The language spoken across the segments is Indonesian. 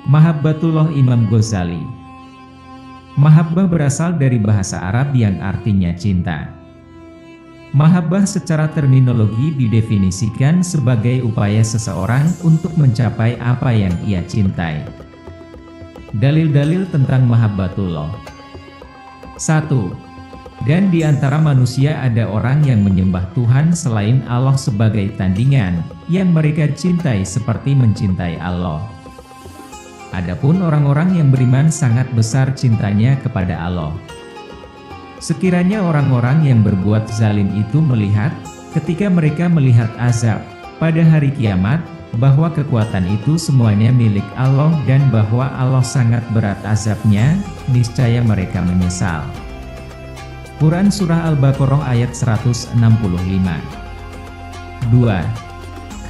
Mahabbatullah Imam Ghazali. Mahabbah berasal dari bahasa Arab yang artinya cinta. Mahabbah secara terminologi didefinisikan sebagai upaya seseorang untuk mencapai apa yang ia cintai. Dalil-dalil tentang mahabbatullah. 1. Dan di antara manusia ada orang yang menyembah Tuhan selain Allah sebagai tandingan, yang mereka cintai seperti mencintai Allah. Adapun orang-orang yang beriman sangat besar cintanya kepada Allah. Sekiranya orang-orang yang berbuat zalim itu melihat, ketika mereka melihat azab pada hari kiamat, bahwa kekuatan itu semuanya milik Allah dan bahwa Allah sangat berat azabnya, niscaya mereka menyesal. Quran Surah Al-Baqarah ayat 165. 2.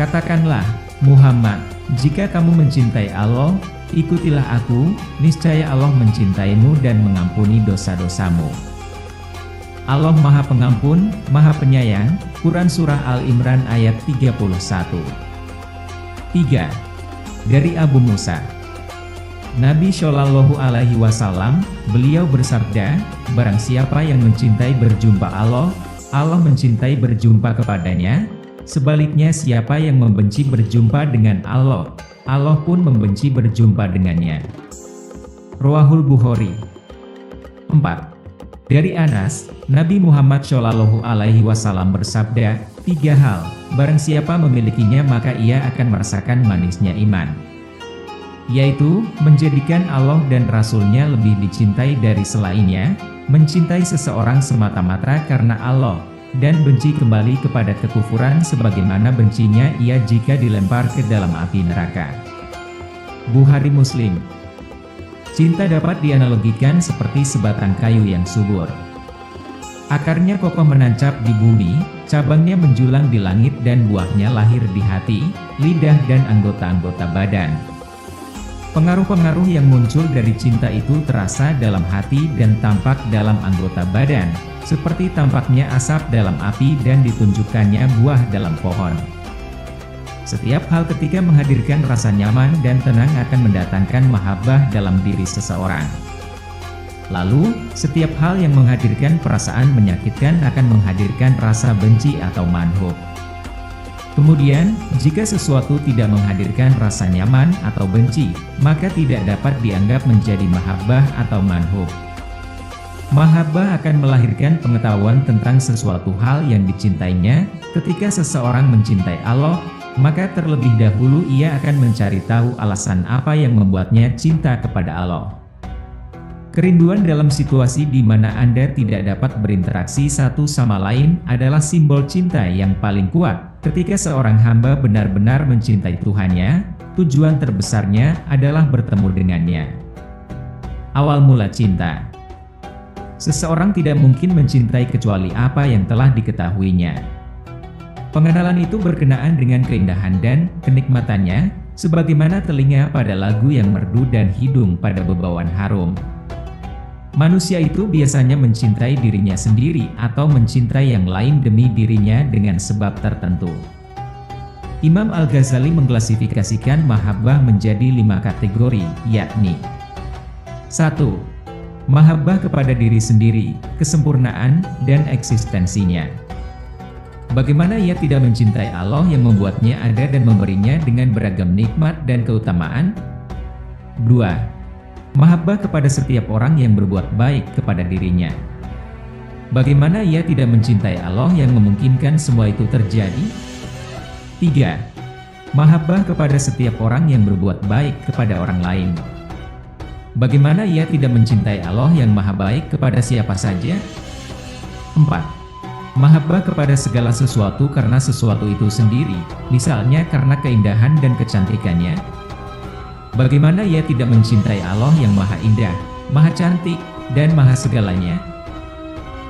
Katakanlah, Muhammad, jika kamu mencintai Allah, ikutilah aku, niscaya Allah mencintaimu dan mengampuni dosa-dosamu. Allah Maha Pengampun, Maha Penyayang. Quran Surah Al-Imran ayat 31. 3. Dari Abu Musa, Nabi Shallallahu Alaihi Wasallam, beliau bersabda, barang siapa yang mencintai berjumpa Allah, Allah mencintai berjumpa kepadanya. Sebaliknya siapa yang membenci berjumpa dengan Allah, Allah pun membenci berjumpa dengannya. Rawahul Bukhari. 4. Dari Anas, Nabi Muhammad Shallallahu Alaihi Wasallam bersabda, 3 hal, barang siapa memilikinya maka ia akan merasakan manisnya iman. Yaitu, menjadikan Allah dan Rasul-Nya lebih dicintai dari selainnya, mencintai seseorang semata-mata karena Allah, dan benci kembali kepada kekufuran sebagaimana bencinya ia jika dilempar ke dalam api neraka. Bukhari Muslim. Cinta dapat dianalogikan seperti sebatang kayu yang subur. Akarnya kokoh menancap di bumi, cabangnya menjulang di langit dan buahnya lahir di hati, lidah dan anggota-anggota badan. Pengaruh-pengaruh yang muncul dari cinta itu terasa dalam hati dan tampak dalam anggota badan, seperti tampaknya asap dalam api dan ditunjukkannya buah dalam pohon. Setiap hal ketika menghadirkan rasa nyaman dan tenang akan mendatangkan mahabbah dalam diri seseorang. Lalu, setiap hal yang menghadirkan perasaan menyakitkan akan menghadirkan rasa benci atau manhub. Kemudian, jika sesuatu tidak menghadirkan rasa nyaman atau benci, maka tidak dapat dianggap menjadi mahabbah atau manhub. Mahabbah akan melahirkan pengetahuan tentang sesuatu hal yang dicintainya. Ketika seseorang mencintai Allah, maka terlebih dahulu ia akan mencari tahu alasan apa yang membuatnya cinta kepada Allah. Kerinduan dalam situasi di mana Anda tidak dapat berinteraksi satu sama lain adalah simbol cinta yang paling kuat. Ketika seorang hamba benar-benar mencintai Tuhannya, tujuan terbesarnya adalah bertemu dengannya. Awal mula cinta. Seseorang tidak mungkin mencintai kecuali apa yang telah diketahuinya. Pengenalan itu berkenaan dengan keindahan dan kenikmatannya, sebagaimana telinga pada lagu yang merdu dan hidung pada bebauan harum. Manusia itu biasanya mencintai dirinya sendiri atau mencintai yang lain demi dirinya dengan sebab tertentu. Imam Al-Ghazali mengklasifikasikan mahabbah menjadi 5 kategori, yakni 1. Mahabbah kepada diri sendiri, kesempurnaan, dan eksistensinya. Bagaimana ia tidak mencintai Allah yang membuatnya ada dan memberinya dengan beragam nikmat dan keutamaan? 2. Mahabbah kepada setiap orang yang berbuat baik kepada dirinya. Bagaimana ia tidak mencintai Allah yang memungkinkan semua itu terjadi? 3. Mahabbah kepada setiap orang yang berbuat baik kepada orang lain. Bagaimana ia tidak mencintai Allah yang maha baik kepada siapa saja? 4. Mahabbah kepada segala sesuatu karena sesuatu itu sendiri, misalnya karena keindahan dan kecantikannya. Bagaimana ia tidak mencintai Allah yang maha indah, maha cantik, dan maha segalanya?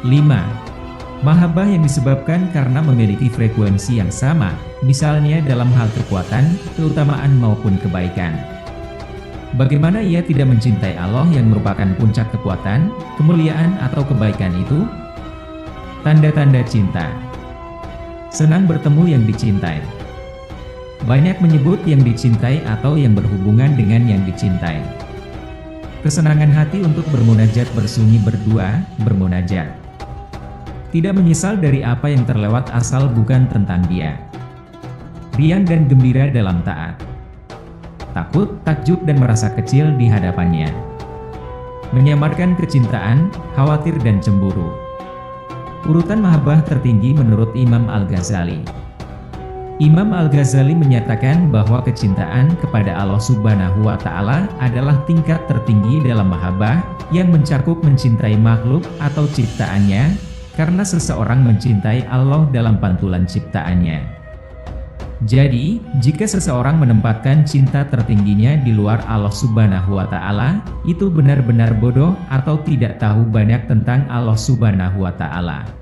5. Mahabbah yang disebabkan karena memiliki frekuensi yang sama, misalnya dalam hal kekuatan, keutamaan maupun kebaikan. Bagaimana ia tidak mencintai Allah yang merupakan puncak kekuatan, kemuliaan atau kebaikan itu? Tanda-tanda cinta. Senang bertemu yang dicintai. Banyak menyebut yang dicintai atau yang berhubungan dengan yang dicintai. Kesenangan hati untuk bermunajat bersunyi berdua, bermunajat. Tidak menyesal dari apa yang terlewat asal bukan tentang dia. Riang dan gembira dalam taat. Takut, takjub dan merasa kecil di hadapannya. Menyamarkan kecintaan, khawatir dan cemburu. Urutan mahabbah tertinggi menurut Imam Al-Ghazali. Imam Al-Ghazali menyatakan bahwa kecintaan kepada Allah Subhanahu wa Ta'ala adalah tingkat tertinggi dalam mahabbah yang mencakup mencintai makhluk atau ciptaannya, karena seseorang mencintai Allah dalam pantulan ciptaannya. Jadi, jika seseorang menempatkan cinta tertingginya di luar Allah Subhanahu wa Ta'ala, itu benar-benar bodoh atau tidak tahu banyak tentang Allah Subhanahu wa Ta'ala.